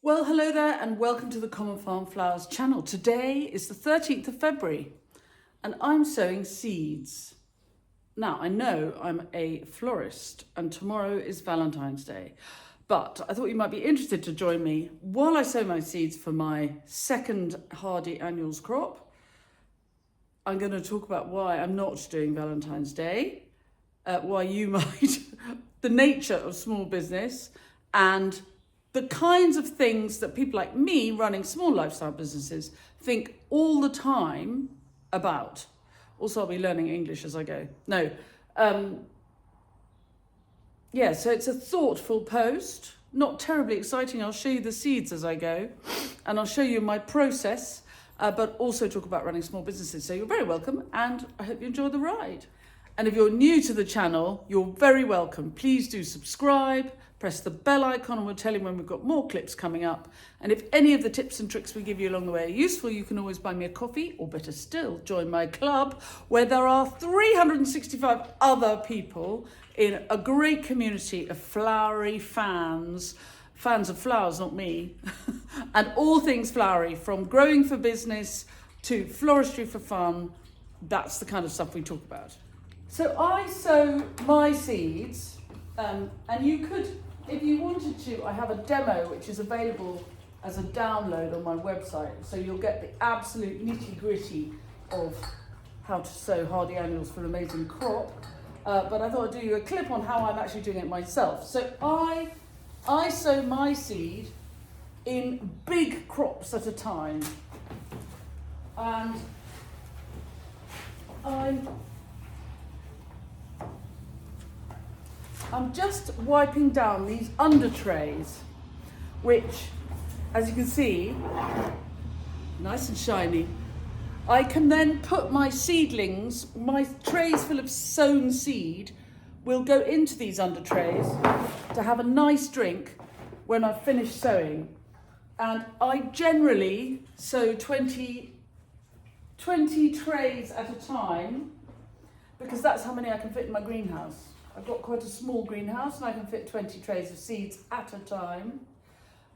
Well, hello there and welcome to the Common Farm Flowers channel. Today is the 13th of February and I'm sowing seeds. Now, I know I'm a florist and tomorrow is Valentine's Day, but I thought you might be interested to join me while I sow my seeds for my second hardy annuals crop. I'm going to talk about why I'm not doing Valentine's Day, why you might, the nature of small business, and the kinds of things that people like me running small lifestyle businesses think all the time about. Also, I'll be learning English as I go. So it's a thoughtful post, not terribly exciting. I'll show you the seeds as I go and I'll show you my process, but also talk about running small businesses. So you're very welcome and I hope you enjoy the ride. And if you're new to the channel, you're very welcome. Please do subscribe, press the bell icon and we'll tell you when we've got more clips coming up. And if any of the tips and tricks we give you along the way are useful, you can always buy me a coffee, or better still, join my club where there are 365 other people in a great community of flowery fans of flowers, not me, and all things flowery, from growing for business to floristry for fun. That's the kind of stuff we talk about. So I sow my seeds, and you could, if you wanted to, I have a demo which is available as a download on my website, so you'll get the absolute nitty-gritty of how to sow hardy annuals for an amazing crop. But I thought I'd do you a clip on how I'm actually doing it myself. So I sow my seed in big crops at a time, and I'm just wiping down these under trays, which, as you can see, nice and shiny. I can then put my seedlings, my trays full of sown seed, will go into these under trays to have a nice drink when I've finished sowing. And I generally sow 20 trays at a time, because that's how many I can fit in my greenhouse. I've got quite a small greenhouse and I can fit 20 trays of seeds at a time.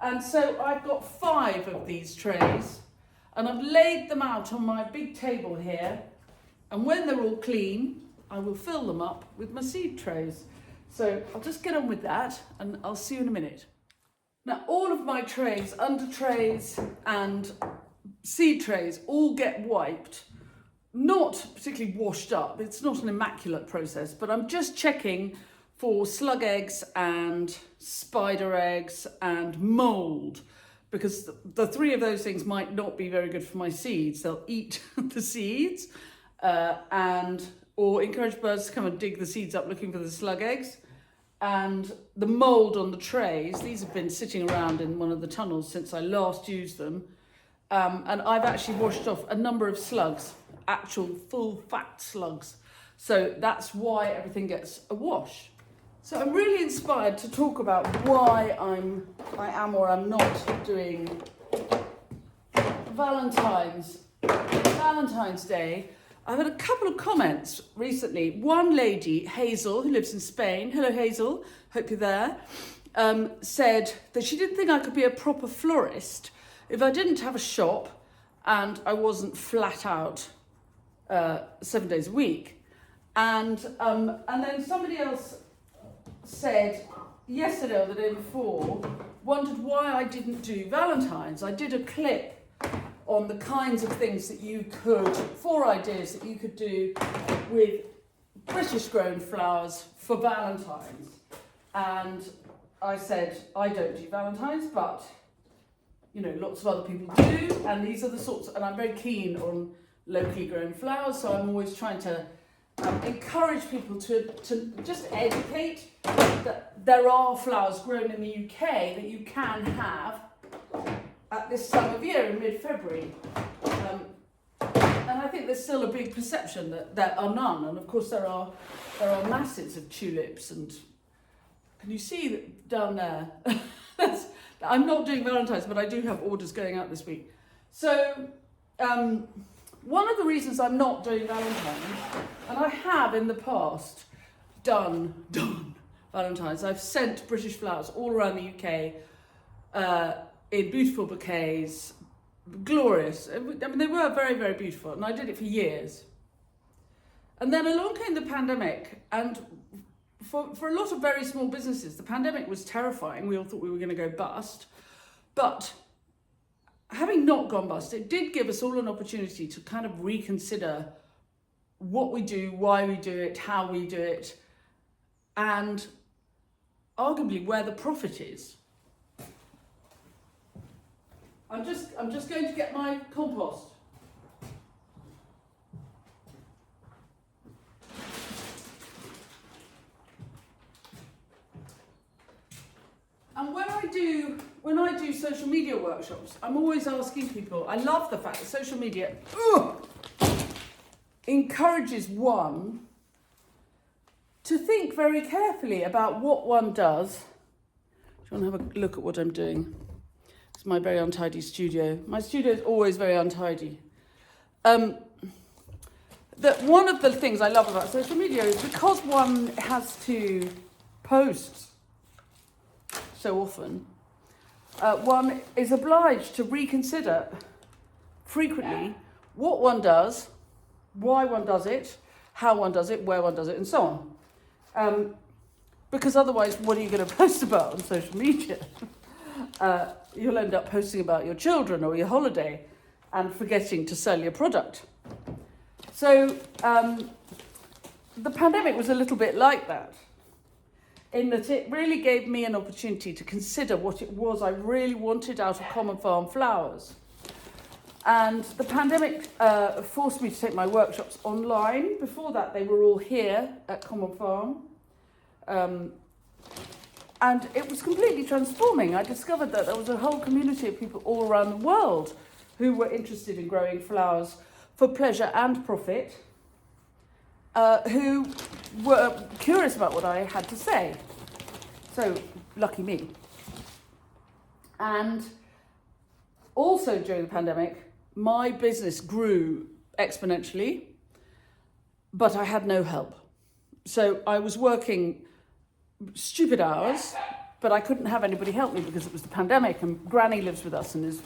And so I've got 5 of these trays and I've laid them out on my big table here. And when they're all clean, I will fill them up with my seed trays. So I'll just get on with that and I'll see you in a minute. Now, all of my trays, under trays and seed trays, all get wiped. Not particularly washed up, it's not an immaculate process, but I'm just checking for slug eggs and spider eggs and mold, because the 3 of those things might not be very good for my seeds. They'll eat the seeds or encourage birds to come and dig the seeds up looking for the slug eggs. And the mold on the trays, these have been sitting around in one of the tunnels since I last used them. And I've actually washed off a number of slugs, actual full fat slugs. So that's why everything gets a wash. So I'm really inspired to talk about why I am or I'm not doing Valentine's Day. I've had a couple of comments recently. One lady, Hazel, who lives in Spain, hello Hazel, hope you're there, said that she didn't think I could be a proper florist if I didn't have a shop and I wasn't flat out 7 days a week. And then somebody else said yesterday or the day before, wondered why I didn't do Valentine's. I did a clip on the kinds of things that you could, 4 ideas that you could do with British grown flowers for Valentine's. And I said, I don't do Valentine's, but you know, lots of other people do, and these are the sorts, and I'm very keen on locally grown flowers, so I'm always trying to encourage people to just educate that there are flowers grown in the UK that you can have at this time of year in mid-February. And I think there's still a big perception that there are none, and of course there are masses of tulips, and can you see that down there? I'm not doing Valentine's, but I do have orders going out this week. So one of the reasons I'm not doing Valentine's, and I have in the past done Valentine's, I've sent British flowers all around the UK in beautiful bouquets, glorious. I mean, they were very, very beautiful, and I did it for years. And then along came the pandemic, and for a lot of very small businesses, the pandemic was terrifying. We all thought we were going to go bust. But having not gone bust, it did give us all an opportunity to kind of reconsider what we do, why we do it, how we do it, and arguably where the profit is. I'm just going to get my compost. And when I do social media workshops, I'm always asking people, I love the fact that social media encourages one to think very carefully about what one does. Do you want to have a look at what I'm doing? It's my very untidy studio. My studio is always very untidy. That one of the things I love about social media is because one has to post so often, one is obliged to reconsider frequently what one does, why one does it, how one does it, where one does it, and so on. Because otherwise, what are you going to post about on social media? You'll end up posting about your children or your holiday and forgetting to sell your product. So the pandemic was a little bit like that, in that it really gave me an opportunity to consider what it was I really wanted out of Common Farm Flowers. And the pandemic forced me to take my workshops online. Before that, they were all here at Common Farm. And it was completely transforming. I discovered that there was a whole community of people all around the world who were interested in growing flowers for pleasure and profit, who were curious about what I had to say. So, lucky me. And also during the pandemic, my business grew exponentially, but I had no help. So I was working stupid hours, but I couldn't have anybody help me because it was the pandemic, and Granny lives with us and is,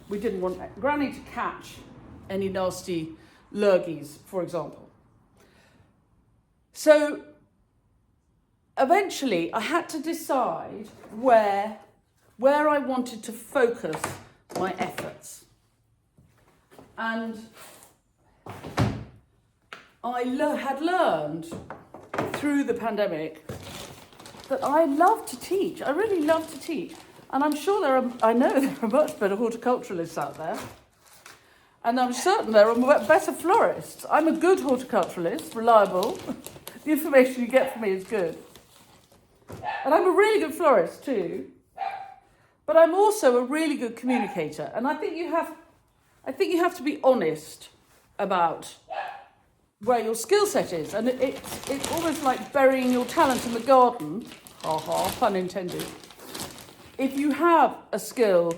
we didn't want Granny to catch any nasty lurgies, for example. So eventually I had to decide where I wanted to focus my efforts. And I had learned through the pandemic that I love to teach. I really love to teach. And I'm sure I know there are much better horticulturalists out there. And I'm certain there are better florists. I'm a good horticulturalist, reliable. The information you get from me is good. And I'm a really good florist too. But I'm also a really good communicator. And I think you have to be honest about where your skill set is. And it's almost like burying your talent in the garden. Ha ha, pun intended. If you have a skill,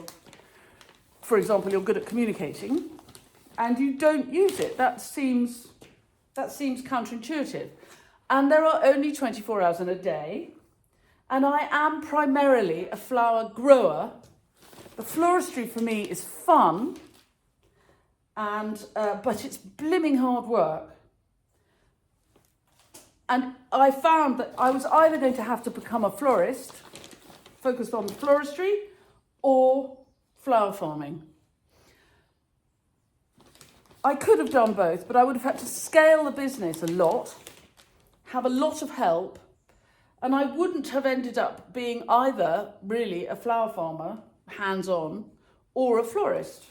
for example, you're good at communicating, and you don't use it, that seems counterintuitive. And there are only 24 hours in a day, and I am primarily a flower grower. The floristry for me is fun, and but it's blimming hard work. And I found that I was either going to have to become a florist, focused on floristry, or flower farming. I could have done both, but I would have had to scale the business a lot, have a lot of help, and I wouldn't have ended up being either really a flower farmer, hands-on, or a florist.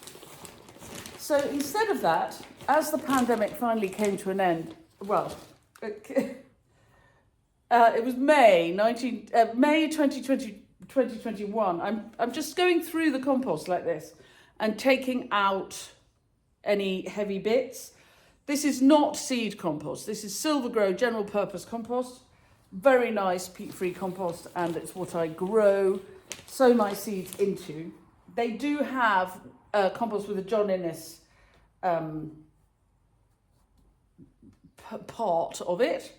So instead of that, as the pandemic finally came to an end, it was May 2021. I'm just going through the compost like this and taking out any heavy bits. This is not seed compost. This is Silver Grow general purpose compost. Very nice peat-free compost, and it's what I sow my seeds into. They do have compost with a John Innes part of it,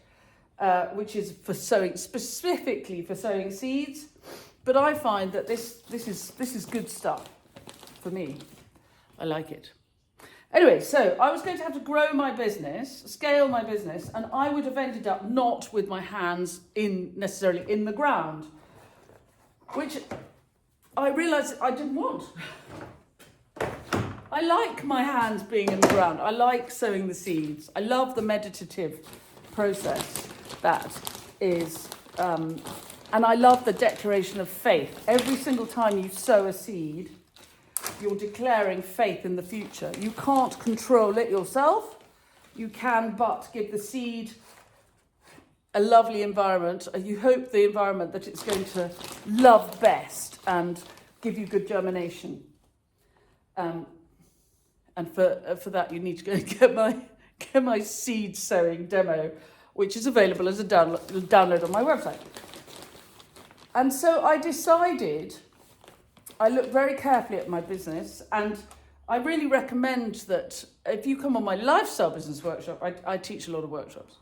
which is for sowing, specifically for sowing seeds. But I find that this is good stuff for me. I like it. Anyway, so I was going to have to grow my business, scale my business, and I would have ended up not with my hands necessarily in the ground, which I realised I didn't want. I like my hands being in the ground. I like sowing the seeds. I love the meditative process that is, and I love the declaration of faith. Every single time you sow a seed, you're declaring faith in the future. You can't control it yourself. You can but give the seed a lovely environment. You hope the environment that it's going to love best and give you good germination. And for that, you need to go and get my seed sowing demo, which is available as a download on my website. And so I decided, I looked very carefully at my business, and I really recommend that if you come on my lifestyle business workshop, I teach a lot of workshops.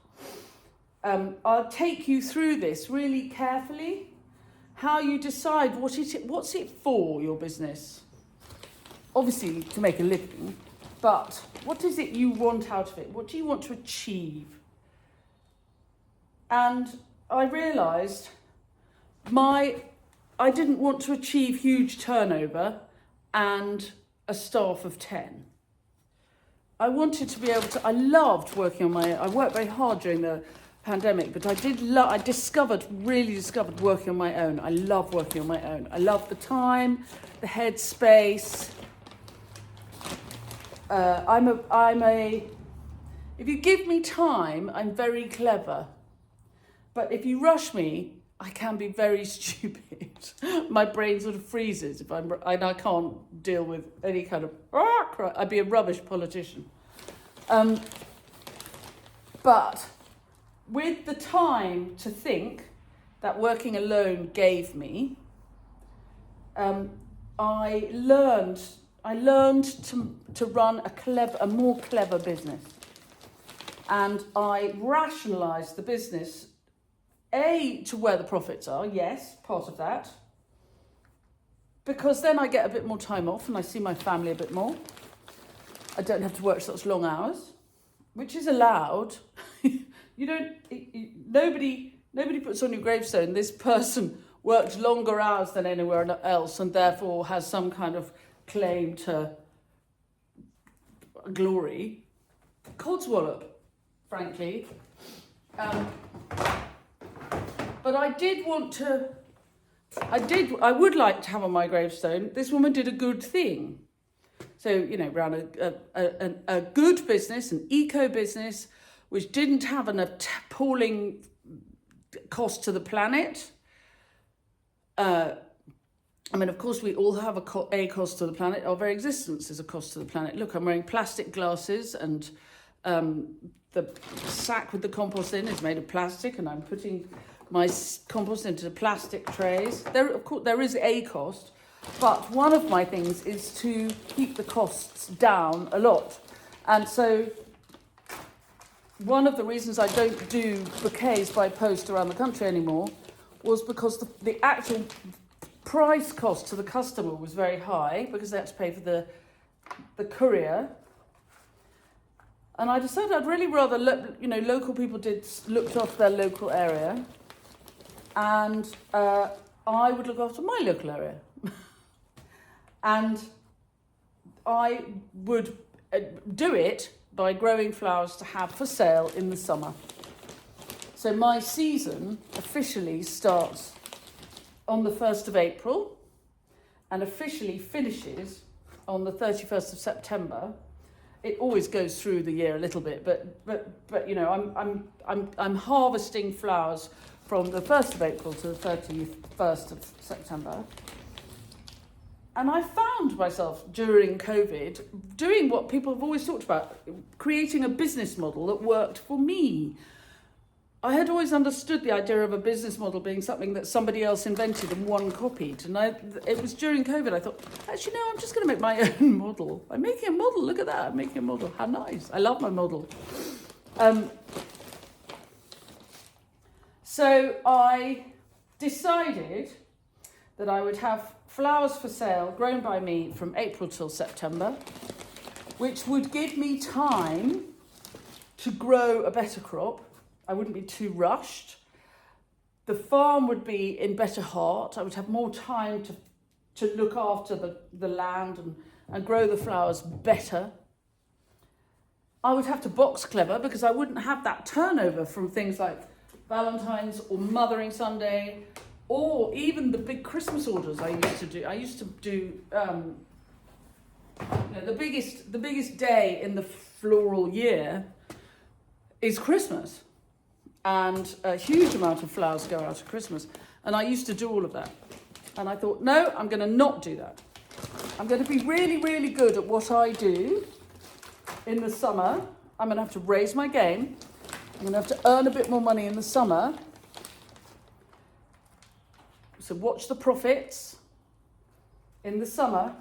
I'll take you through this really carefully, how you decide what's it for, your business. Obviously to make a living, but what is it you want out of it? What do you want to achieve? And I realised I didn't want to achieve huge turnover and a staff of 10. I wanted to be able to, I loved working on I worked very hard during the pandemic, but I really discovered working on my own. I love working on my own. I love the time, the headspace. If you give me time, I'm very clever. But if you rush me, I can be very stupid. My brain sort of freezes and I can't deal with any kind of, I'd be a rubbish politician. But with the time to think that working alone gave me, I learned to run a more clever business. And I rationalised the business, to where the profits are, yes, part of that. Because then I get a bit more time off and I see my family a bit more. I don't have to work such long hours, which is allowed. Nobody puts on your gravestone, this person worked longer hours than anywhere else and therefore has some kind of claim to glory. Codswallop, frankly. But I would like to have on my gravestone, this woman did a good thing. So, ran a good business, an eco business, which didn't have an appalling cost to the planet. Of course, we all have a cost to the planet. Our very existence is a cost to the planet. Look, I'm wearing plastic glasses, and the sack with the compost in is made of plastic, and I'm putting my compost into the plastic trays. Of course, there is a cost, but one of my things is to keep the costs down a lot. And so one of the reasons I don't do bouquets by post around the country anymore was because the actual price cost to the customer was very high because they had to pay for the courier. And I decided I'd really rather, local people looked after their local area, and I would look after my local area. And I would do it by growing flowers to have for sale in the summer. So my season officially starts on the 1st of April and officially finishes on the 31st of September. It always goes through the year a little bit, but I'm harvesting flowers from the 1st of April to the 31st of September. And I found myself during COVID doing what people have always talked about, creating a business model that worked for me. I had always understood the idea of a business model being something that somebody else invented and one copied. And it was during COVID I thought, actually, no, I'm just going to make my own model. I'm making a model. Look at that. I'm making a model. How nice. I love my model. So I decided that I would have flowers for sale grown by me from April till September, which would give me time to grow a better crop. I wouldn't be too rushed. The farm would be in better heart. I would have more time to look after the land and grow the flowers better. I would have to box clever because I wouldn't have that turnover from things like Valentine's or Mothering Sunday, or even the big Christmas orders I used to do. I used to do the biggest day in the floral year is Christmas, and a huge amount of flowers go out at Christmas, and I used to do all of that. And I thought, no, I'm going to not do that. I'm going to be really, really good at what I do in the summer. I'm going to have to raise my game. I'm going to have to earn a bit more money in the summer. So watch the profits in the summer,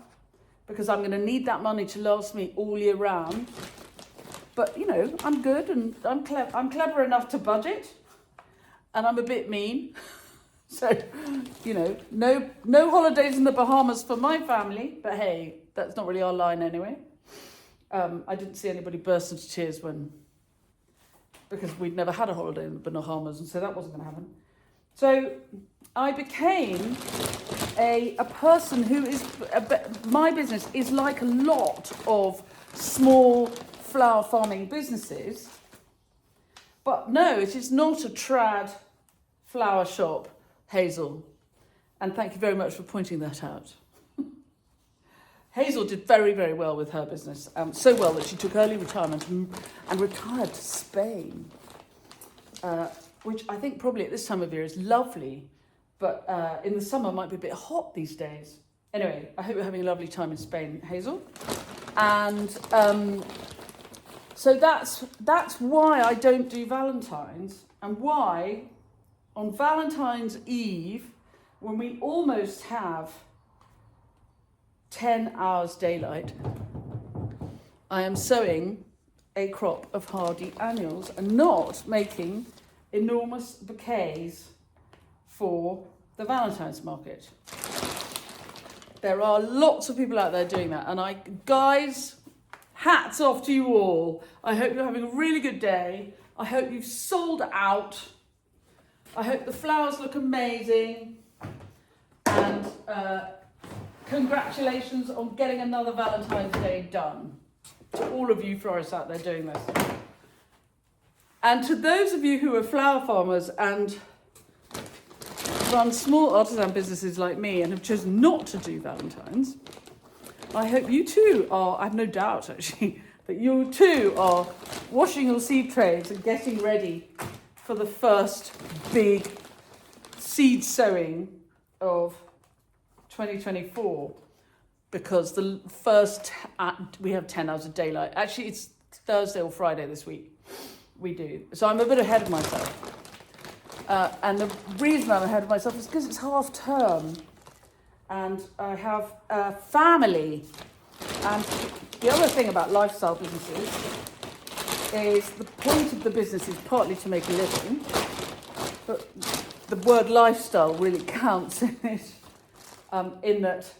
because I'm going to need that money to last me all year round. But, you know, I'm good and I'm clever enough to budget, and I'm a bit mean. So, you know, no holidays in the Bahamas for my family. But hey, that's not really our line anyway. I didn't see anybody burst into tears because we'd never had a holiday in the Bahamas, and so that wasn't going to happen. So I became a person who is, my business is like a lot of small flower farming businesses. But no, it is not a trad flower shop, Hazel. And thank you very much for pointing that out. Hazel did very, very well with her business. So well that she took early retirement and retired to Spain. Which I think probably at this time of year is lovely, but in the summer might be a bit hot these days. Anyway, I hope you're having a lovely time in Spain, Hazel. And so that's why I don't do Valentine's, and why on Valentine's Eve, when we almost have 10 hours daylight, I am sowing a crop of hardy annuals and not making enormous bouquets for the Valentine's market. There are lots of people out there doing that, and guys, hats off to you all. I hope you're having a really good day. I hope you've sold out. I hope the flowers look amazing, and congratulations on getting another Valentine's Day done. To all of you florists out there doing this. And to those of you who are flower farmers and run small artisan businesses like me and have chosen not to do Valentine's, I hope you too are, I have no doubt actually, that you too are washing your seed trays and getting ready for the first big seed sowing of 2024. Because the first, we have 10 hours of daylight. Actually, it's Thursday or Friday this week. We do. So I'm a bit ahead of myself. And the reason I'm ahead of myself is because it's half term. And I have a family. And the other thing about lifestyle businesses is the point of the business is partly to make a living. But the word lifestyle really counts in it. In that,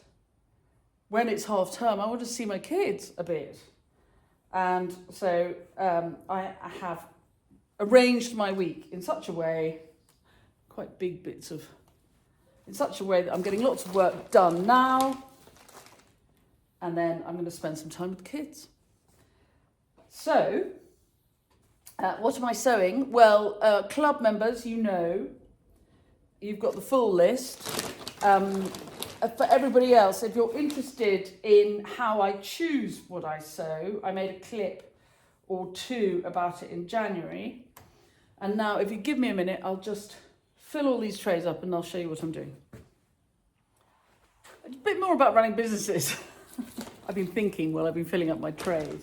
when it's half term, I want to see my kids a bit. And so I have arranged my week in such a way, quite big bits of, in such a way that I'm getting lots of work done now, and then I'm going to spend some time with the kids. So, what am I sewing? Well, club members, you know, you've got the full list. For everybody else, if you're interested in how I choose what I sew, I made a clip or two about it in January. And now, if you give me a minute, I'll just fill all these trays up and I'll show you what I'm doing. A bit more about running businesses. I've been thinking while I've been filling up my trays.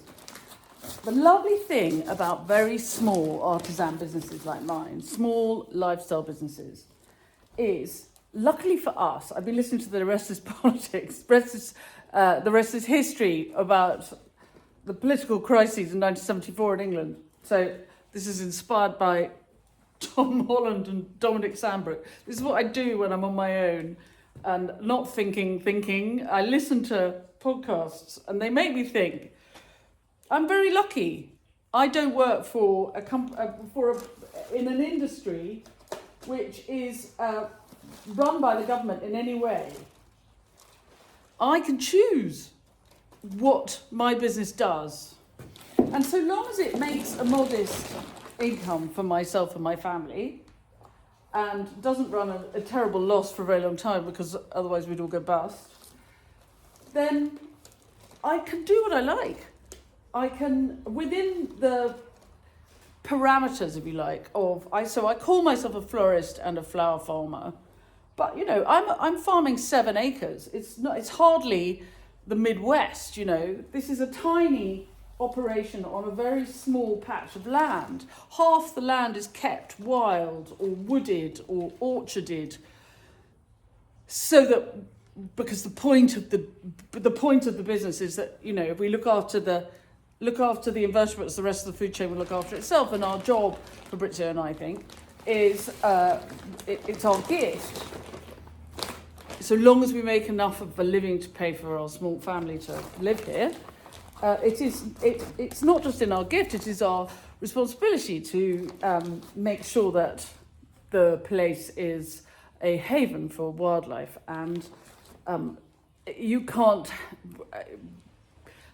The lovely thing about very small artisan businesses like mine, small lifestyle businesses, is, luckily for us, I've been listening to the rest is politics, the rest is history about the political crises in 1974 in England. So this is inspired by Tom Holland and Dominic Sandbrook. This is what I do when I'm on my own. and not thinking. I listen to podcasts and they make me think. I'm very lucky. I don't work for in an industry which is run by the government in any way. I can choose what my business does. And so long as it makes a modest income for myself and my family and doesn't run a terrible loss for a very long time, because otherwise we'd all go bust, then I can do what I like. I can, within the parameters, if you like, so I call myself a florist and a flower farmer, but I'm farming 7 acres. It's hardly the Midwest. This is a tiny operation on a very small patch of land. Half the land is kept wild or wooded or orcharded, so that, because the point of the business is that if we look after the invertebrates, the rest of the food chain will look after itself. And our job for Brizio and I think is it's our gift. So long as we make enough of a living to pay for our small family to live here, it's not just in our gift, it is our responsibility to make sure that the place is a haven for wildlife. And you can't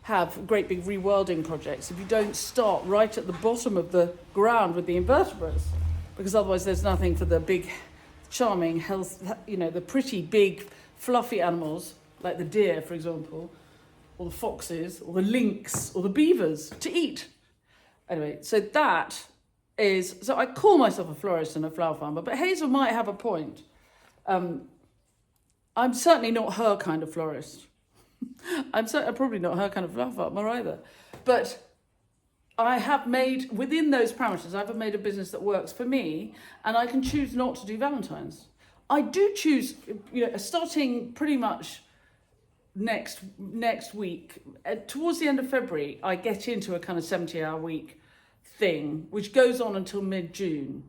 have great big rewilding projects if you don't start right at the bottom of the ground with the invertebrates, because otherwise there's nothing for the big, charming, the pretty big, fluffy animals like the deer, for example, or the foxes, or the lynx, or the beavers to eat. Anyway, so I call myself a florist and a flower farmer, but Hazel might have a point. I'm certainly not her kind of florist. I'm probably not her kind of flower farmer either. But I have made, within those parameters, I've made a business that works for me, and I can choose not to do Valentine's. I do choose, starting pretty much next week, towards the end of February, I get into a kind of 70-hour week thing, which goes on until mid-June,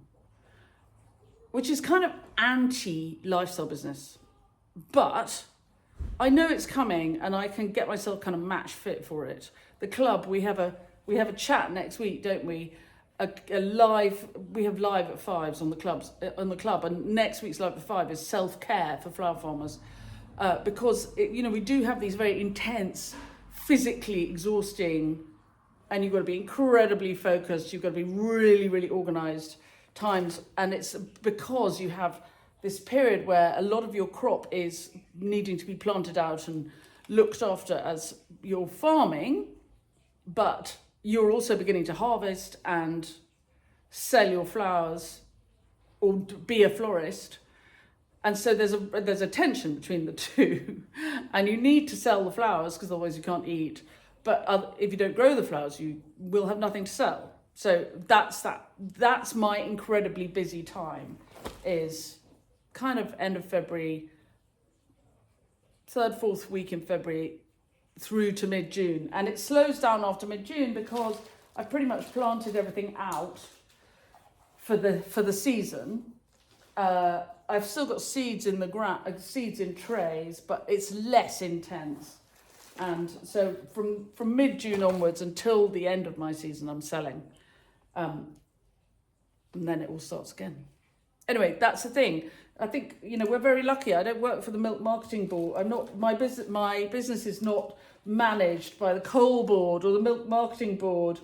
which is kind of anti-lifestyle business. But I know it's coming, and I can get myself kind of match fit for it. The club, we have a chat next week, don't we? We have live at 5s on the club, and next week's live at 5 is self-care for flower farmers, because we do have these very intense, physically exhausting, and you've got to be incredibly focused. You've got to be really, really organised times, and it's because you have this period where a lot of your crop is needing to be planted out and looked after as you're farming, but you're also beginning to harvest and sell your flowers or be a florist. And so there's a tension between the two. And you need to sell the flowers because otherwise you can't eat. But if you don't grow the flowers, you will have nothing to sell. So that's my incredibly busy time, is kind of end of February, 3rd, 4th week in February through to mid-June. And it slows down after mid-June because I've pretty much planted everything out for the season. I've still got seeds in the ground, seeds in trays, but it's less intense. And so from mid-June onwards until the end of my season, I'm selling. And then it all starts again. Anyway, that's the thing. I think, we're very lucky. I don't work for the Milk Marketing Board. My business is not managed by the Coal Board or the Milk Marketing Board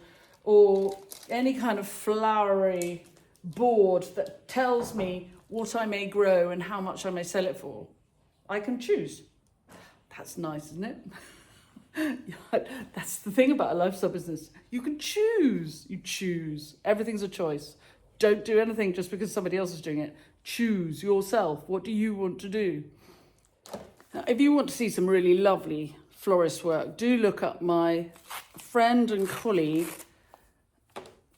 or any kind of flowery board that tells me what I may grow and how much I may sell it for. I can choose. That's nice, isn't it? That's the thing about a lifestyle business. You can choose. You choose. Everything's a choice. Don't do anything just because somebody else is doing it. Choose yourself. What do you want to do? Now, if you want to see some really lovely florist work, do look up my friend and colleague,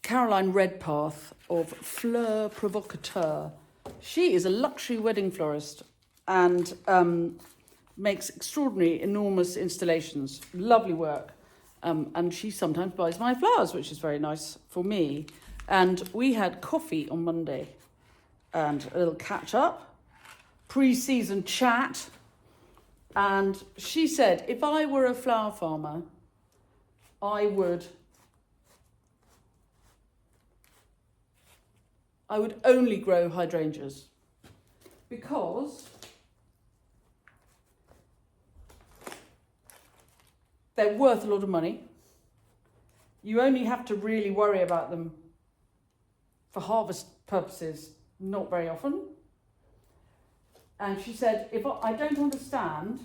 Caroline Redpath of Fleur Provocateur. She is a luxury wedding florist and makes extraordinary, enormous installations. Lovely work. And she sometimes buys my flowers, which is very nice for me. And we had coffee on Monday and a little catch up. pre-season chat. And she said, if I were a flower farmer, I would only grow hydrangeas because they're worth a lot of money. You only have to really worry about them for harvest purposes, not very often. And she said, I don't understand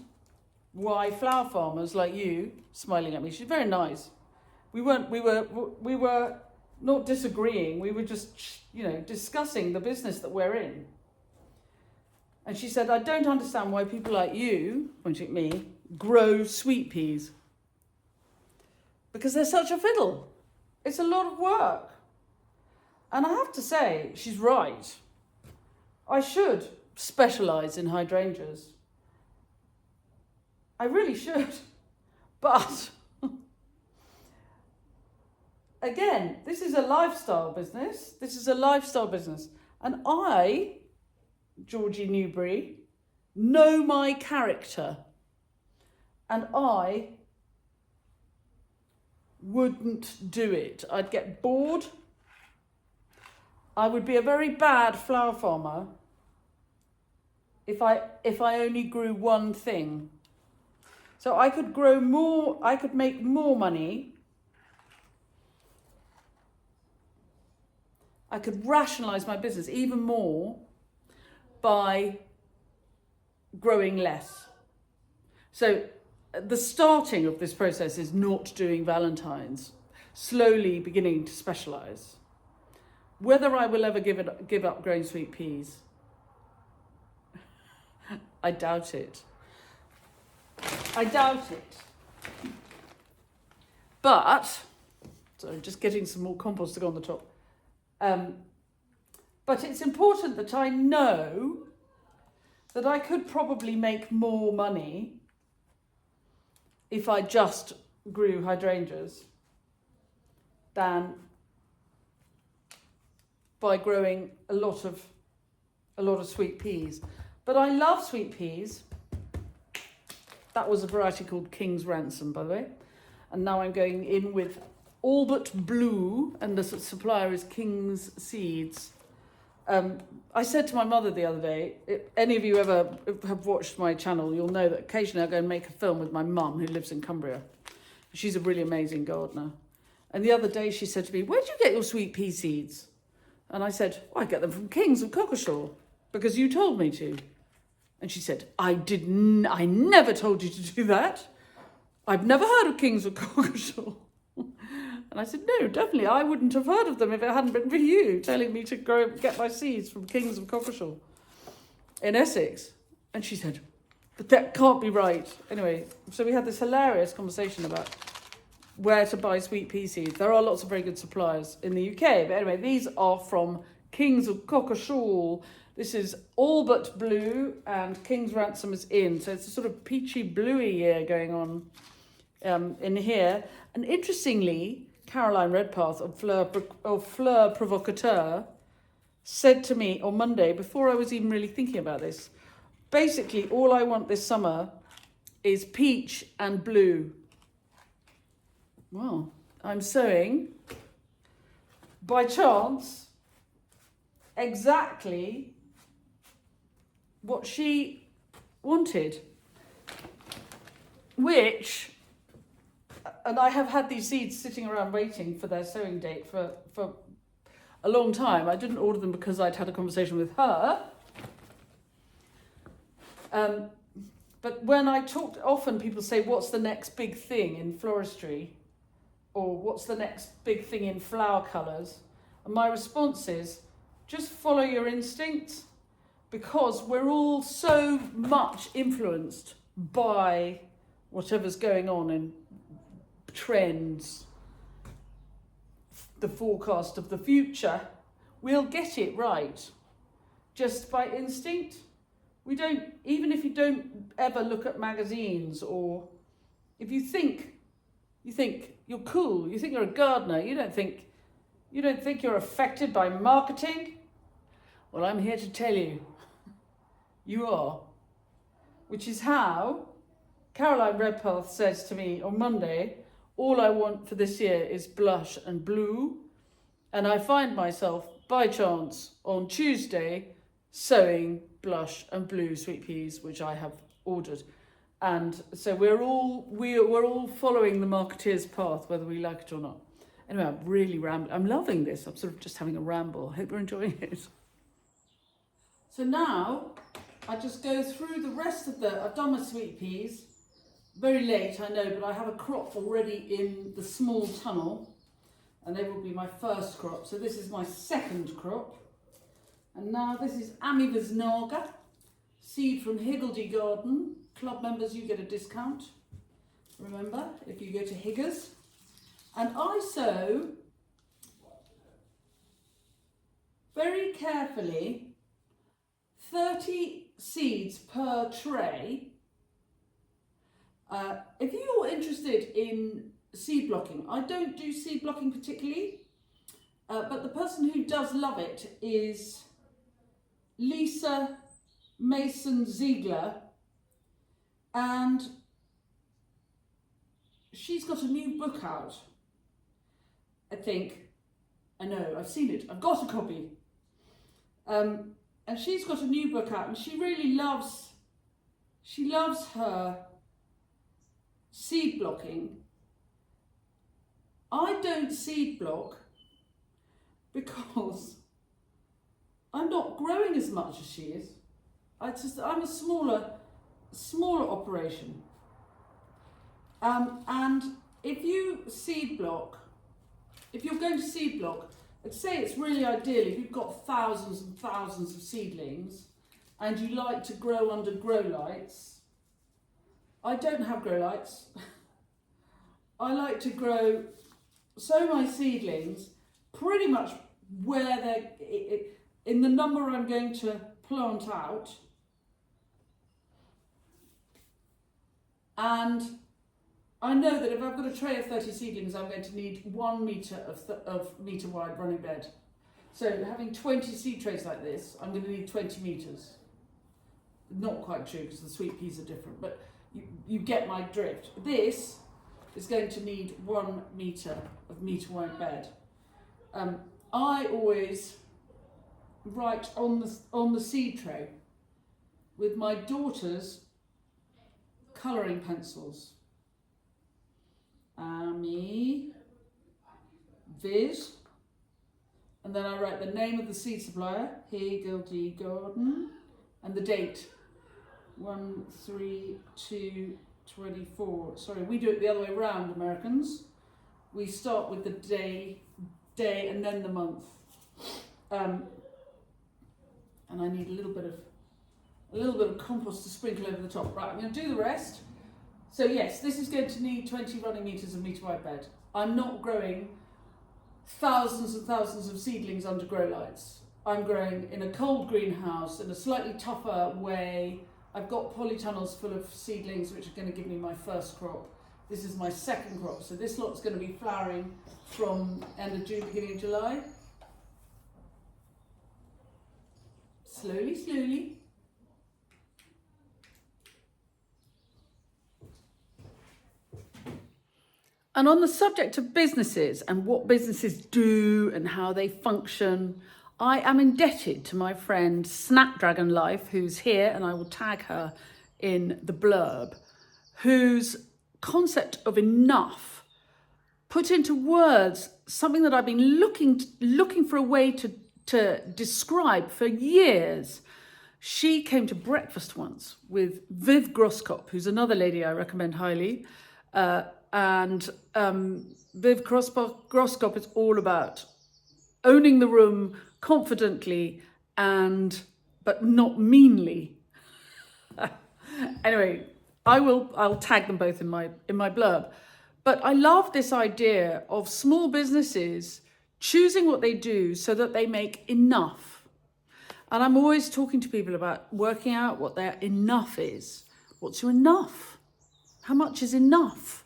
why flower farmers like you, smiling at me, she's very nice. We were not disagreeing, we were just, discussing the business that we're in. And she said, I don't understand why people like you, pointing at me, grow sweet peas. Because they're such a fiddle. It's a lot of work. And I have to say, she's right. I should specialise in hydrangeas. I really should. But, again, this is a lifestyle business. And I, Georgie Newbury, know my character. And I wouldn't do it. I'd get bored. I would be a very bad flower farmer if I only grew one thing. So I could grow more, I could make more money. I could rationalise my business even more by growing less. So the starting of this process is not doing Valentines, slowly beginning to specialise. Whether I will ever give up growing sweet peas, I doubt it. But, sorry, just getting some more compost to go on the top. But it's important that I know that I could probably make more money if I just grew hydrangeas than by growing a lot of sweet peas. But I love sweet peas. That was a variety called King's Ransom, by the way. And now I'm going in with Albert Blue, and the supplier is King's Seeds. I said to my mother the other day, if any of you ever have watched my channel, you'll know that occasionally I go and make a film with my mum, who lives in Cumbria. She's a really amazing gardener. And the other day she said to me, where do you get your sweet pea seeds? And I said, I get them from King's of Cockershaw, because you told me to. And she said, I never told you to do that. I've never heard of King's of Cockershaw. And I said, no, definitely, I wouldn't have heard of them if it hadn't been for you telling me to go get my seeds from King's of Cockershaw in Essex. And she said, but that can't be right. Anyway, so we had this hilarious conversation about where to buy sweet pea seeds. There are lots of very good suppliers in the UK. But anyway, these are from King's of Cockershaw. This is Albert Blue and King's Ransom is in. So it's a sort of peachy bluey year going on in here. And interestingly, Caroline Redpath of Fleur Provocateur said to me on Monday, before I was even really thinking about this, basically all I want this summer is peach and blue. Well, I'm sowing, by chance, exactly what she wanted, which, and I have had these seeds sitting around waiting for their sowing date for a long time. I didn't order them because I'd had a conversation with her. But when I talked, often people say, what's the next big thing in floristry? Or what's the next big thing in flower colours? And my response is, just follow your instincts, because we're all so much influenced by whatever's going on in trends, the forecast of the future. We'll get it right just by instinct. We don't, even if you don't ever look at magazines, or if you think you're cool, you think you're a gardener, you don't think you're affected by marketing. Well, I'm here to tell you, You are. Which is how Caroline Redpath says to me on Monday, all I want for this year is blush and blue. And I find myself, by chance, on Tuesday, sewing blush and blue sweet peas, which I have ordered. And so we're all following the marketeer's path, whether we like it or not. Anyway, I'm really rambling. I'm loving this. I'm sort of just having a ramble. I hope you're enjoying it. So now I just go through the rest of I've done my sweet peas. Very late, I know, but I have a crop already in the small tunnel, and they will be my first crop. So this is my second crop. And now this is Amivisnaga, seed from Higgledy Garden. Club members, you get a discount. Remember, if you go to Higgers. And I sow very carefully 30 seeds per tray. If you're interested in seed blocking, I don't do seed blocking particularly, but the person who does love it is Lisa Mason Ziegler, and she's got a new book out. I think, I know, I've seen it, I've got a copy. And she's got a new book out, and she really loves her seed blocking. I don't seed block because I'm not growing as much as she is. I'm a smaller operation. And if you're going to seed block, I'd say it's really ideal if you've got thousands and thousands of seedlings and you like to grow under grow lights. I don't have grow lights. I like to sow my seedlings pretty much where they're, in the number I'm going to plant out. And I know that if I've got a tray of 30 seedlings, I'm going to need 1 metre of metre wide running bed. So having 20 seed trays like this, I'm going to need 20 metres. Not quite true because the sweet peas are different, but you get my drift. This is going to need 1 metre of metre wide bed. I always write on the seed tray with my daughter's colouring pencils. Ami, Viz, and then I write the name of the seed supplier, Higgledy Garden, and the date, 1/3/2/24. Sorry, we do it the other way around, Americans. We start with the day, and then the month. And I need a little bit of compost to sprinkle over the top. Right, I'm going to do the rest. So yes, this is going to need 20 running metres of metre wide bed. I'm not growing thousands and thousands of seedlings under grow lights. I'm growing in a cold greenhouse in a slightly tougher way. I've got polytunnels full of seedlings which are going to give me my first crop. This is my second crop. So this lot's going to be flowering from end of June, beginning of July. Slowly, slowly. And on the subject of businesses and what businesses do and how they function, I am indebted to my friend Snapdragon Life, who's here, and I will tag her in the blurb, whose concept of enough put into words something that I've been looking for a way to describe for years. She came to breakfast once with Viv Groskop, who's another lady I recommend highly. And Viv Groskop is all about owning the room confidently but not meanly. Anyway, I'll tag them both in my blurb. But I love this idea of small businesses choosing what they do so that they make enough. And I'm always talking to people about working out what their enough is. What's your enough? How much is enough?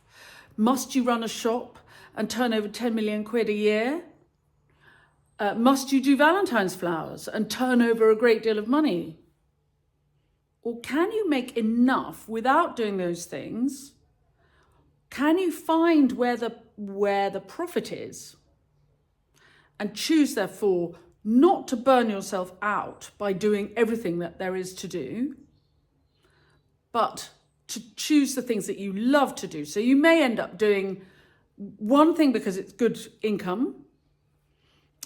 Must you run a shop and turn over 10 million quid a year? Must you do Valentine's flowers and turn over a great deal of money? Or can you make enough without doing those things? Can you find where the profit is? And choose, therefore, not to burn yourself out by doing everything that there is to do, but to choose the things that you love to do. So you may end up doing one thing because it's good income,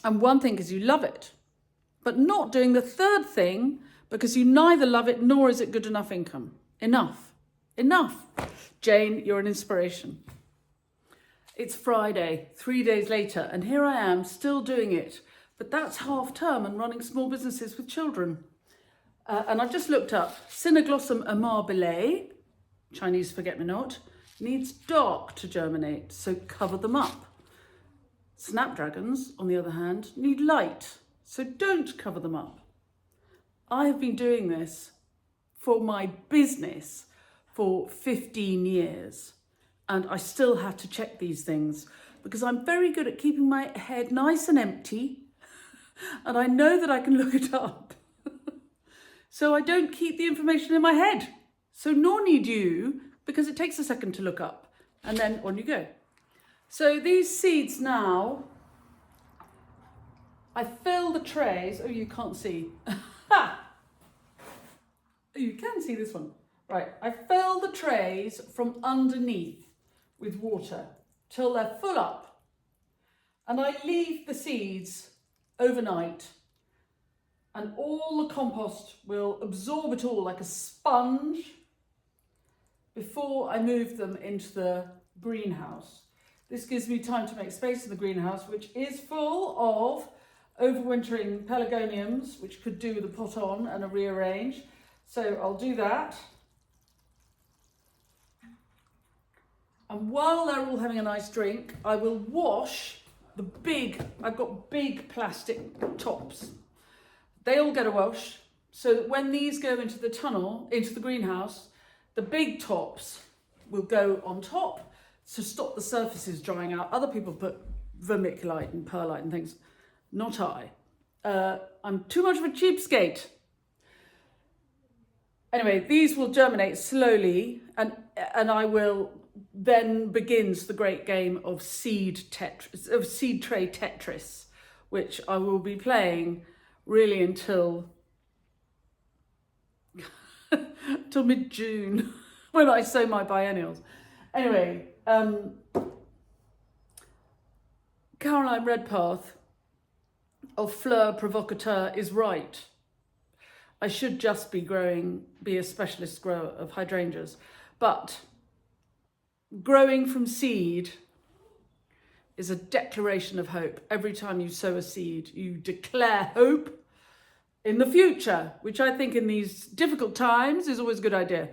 and one thing because you love it, but not doing the third thing because you neither love it nor is it good enough income. Enough. Jane, you're an inspiration. It's Friday, 3 days later, and here I am still doing it. But that's half term and running small businesses with children. And I've just looked up Cineglossum amabile, Chinese forget-me-not, needs dark to germinate, so cover them up. Snapdragons, on the other hand, need light, so don't cover them up. I have been doing this for my business for 15 years, and I still have to check these things because I'm very good at keeping my head nice and empty, and I know that I can look it up. So I don't keep the information in my head. So nor need you, because it takes a second to look up, and then on you go. So these seeds now, I fill the trays. Oh, you can't see. You can see this one. Right, I fill the trays from underneath with water till they're full up. And I leave the seeds overnight, and all the compost will absorb it all like a sponge before I move them into the greenhouse. This gives me time to make space in the greenhouse, which is full of overwintering pelargoniums, which could do with a pot on and a rearrange. So I'll do that. And while they're all having a nice drink, I will wash I've got big plastic tops. They all get a wash, so that when these go into the tunnel, into the greenhouse, the big tops will go on top to stop the surfaces drying out. Other people put vermiculite and perlite and things, not I. I'm too much of a cheapskate. Anyway, these will germinate slowly, and I will. Then begins the great game of seed tray Tetris, which I will be playing really until mid-June when I sow my biennials. Anyway, Caroline Redpath of Fleur Provocateur is right. I should just be a specialist grower of hydrangeas, but growing from seed is a declaration of hope. Every time you sow a seed, you declare hope in the future, which I think in these difficult times is always a good idea.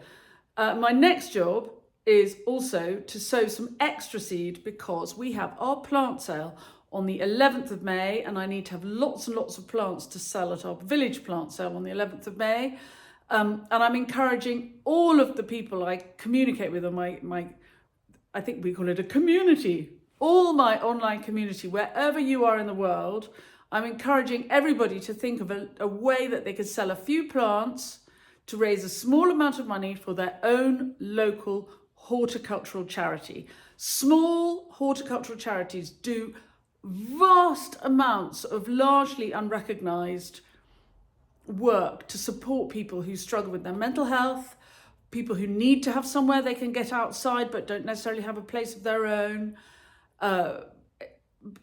My next job is also to sow some extra seed because we have our plant sale on the 11th of May, and I need to have lots and lots of plants to sell at our village plant sale on the 11th of May. And I'm encouraging all of the people I communicate with on my I think we call it a community, all my online community, wherever you are in the world, I'm encouraging everybody to think of a way that they could sell a few plants to raise a small amount of money for their own local horticultural charity. Small horticultural charities do vast amounts of largely unrecognised work to support people who struggle with their mental health, people who need to have somewhere they can get outside but don't necessarily have a place of their own,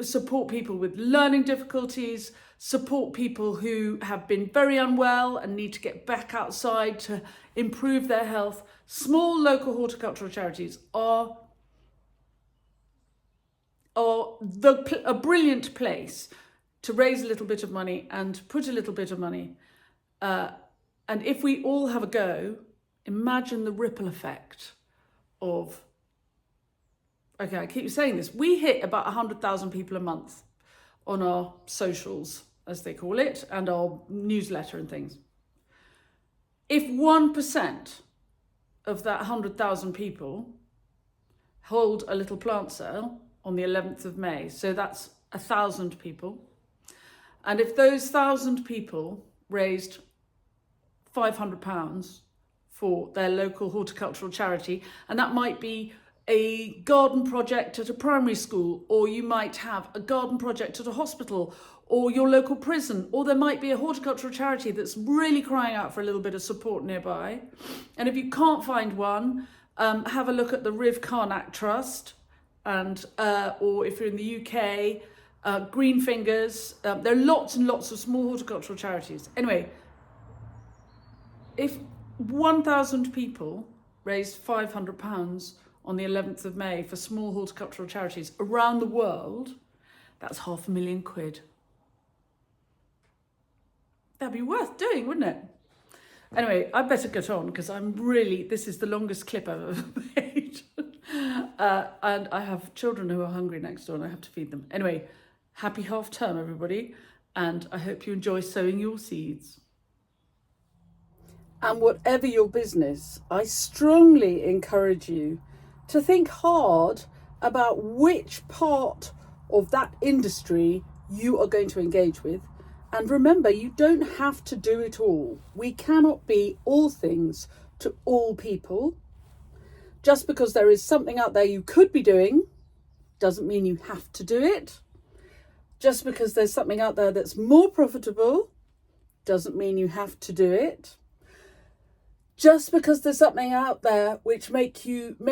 support people with learning difficulties, support people who have been very unwell and need to get back outside to improve their health. Small local horticultural charities are a brilliant place to raise a little bit of money and put a little bit of money. And if we all have a go, imagine the ripple effect of, okay, I keep saying this, we hit about 100,000 people a month on our socials, as they call it, and our newsletter and things. If 1% of that 100,000 people hold a little plant sale on the 11th of May, so that's 1,000 people, and if those 1,000 people raised £500, for their local horticultural charity, and that might be a garden project at a primary school, or you might have a garden project at a hospital, or your local prison, or there might be a horticultural charity that's really crying out for a little bit of support nearby. And if you can't find one, have a look at the Riff Trust, and or if you're in the UK, Green Fingers. There are lots and lots of small horticultural charities. Anyway, if 1,000 people raised £500 on the 11th of May for small horticultural charities around the world, that's £500,000. That'd be worth doing, wouldn't it? Anyway, I better get on because this is the longest clip I've ever made. And I have children who are hungry next door and I have to feed them. Anyway, happy half term, everybody. And I hope you enjoy sowing your seeds. And whatever your business, I strongly encourage you to think hard about which part of that industry you are going to engage with. And remember, you don't have to do it all. We cannot be all things to all people. Just because there is something out there you could be doing doesn't mean you have to do it. Just because there's something out there that's more profitable doesn't mean you have to do it. Just because there's something out there which may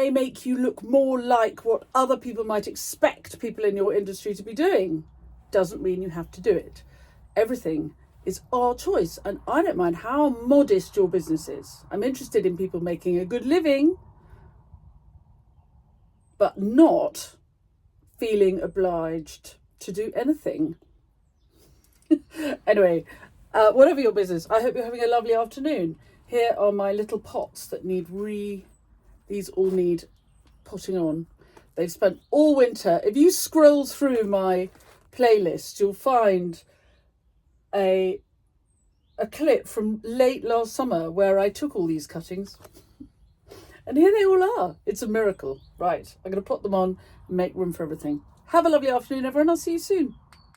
make you look more like what other people might expect people in your industry to be doing doesn't mean you have to do it. Everything is our choice, and I don't mind how modest your business is. I'm interested in people making a good living, but not feeling obliged to do anything. Anyway, whatever your business, I hope you're having a lovely afternoon. Here are my little pots that these all need potting on. They've spent all winter. If you scroll through my playlist, you'll find a clip from late last summer where I took all these cuttings. And here they all are. It's a miracle. Right, I'm going to put them on and make room for everything. Have a lovely afternoon, everyone. I'll see you soon.